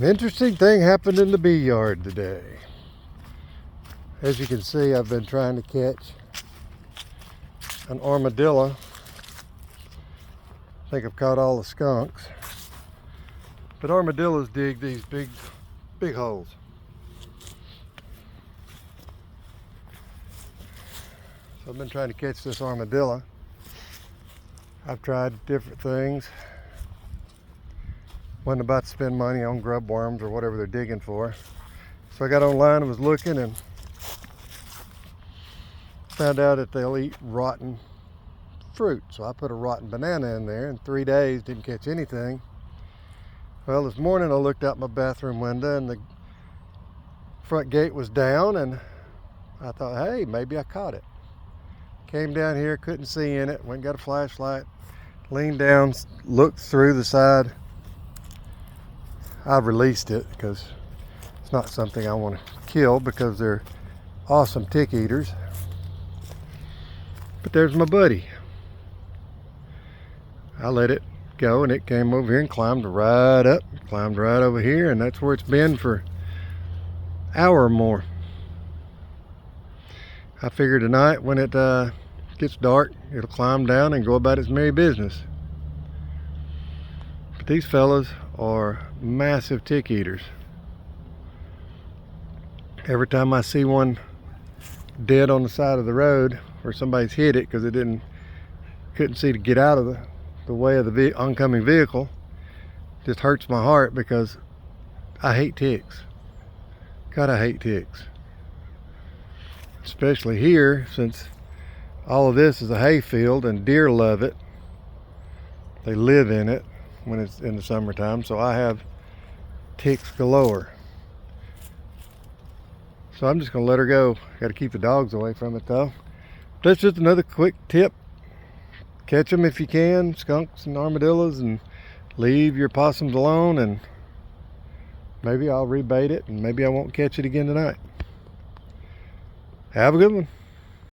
An interesting thing happened in the bee yard today. As you can see, I've been trying to catch an armadillo. I think I've caught all the skunks. But armadillos dig these big holes. So I've been trying to catch this armadillo. I've tried different things. Wasn't about to spend money on grub worms or whatever they're digging for. So I got online and was looking and found out that they'll eat rotten fruit. So I put a rotten banana in there. In 3 days, didn't catch anything. Well, this morning I looked out my bathroom window and the front gate was down, and I thought, hey, maybe I caught it. Came down here, couldn't see in it, went and got a flashlight, leaned down, looked through the side. I've released it because it's not something I want to kill because they're awesome tick eaters. But there's my buddy. I let it go and it came over here and climbed right up, climbed right over here, and that's where it's been for an hour or more. I figure tonight when it gets dark, it'll climb down and go about its merry business. But these fellas are massive tick eaters. Every time I see one dead on the side of the road or somebody's hit it because it couldn't see to get out of the way of the oncoming vehicle, just hurts my heart because I hate ticks. God, I hate ticks. Especially here, since all of this is a hay field and deer love it. They live in it when it's in the summertime, so I have ticks galore. So I'm just gonna let her go. Got to keep the dogs away from it though. That's just another quick tip. Catch them if you can, skunks and armadillos, and leave your possums alone, and maybe I'll rebait it and maybe I won't catch it again tonight. Have a good one.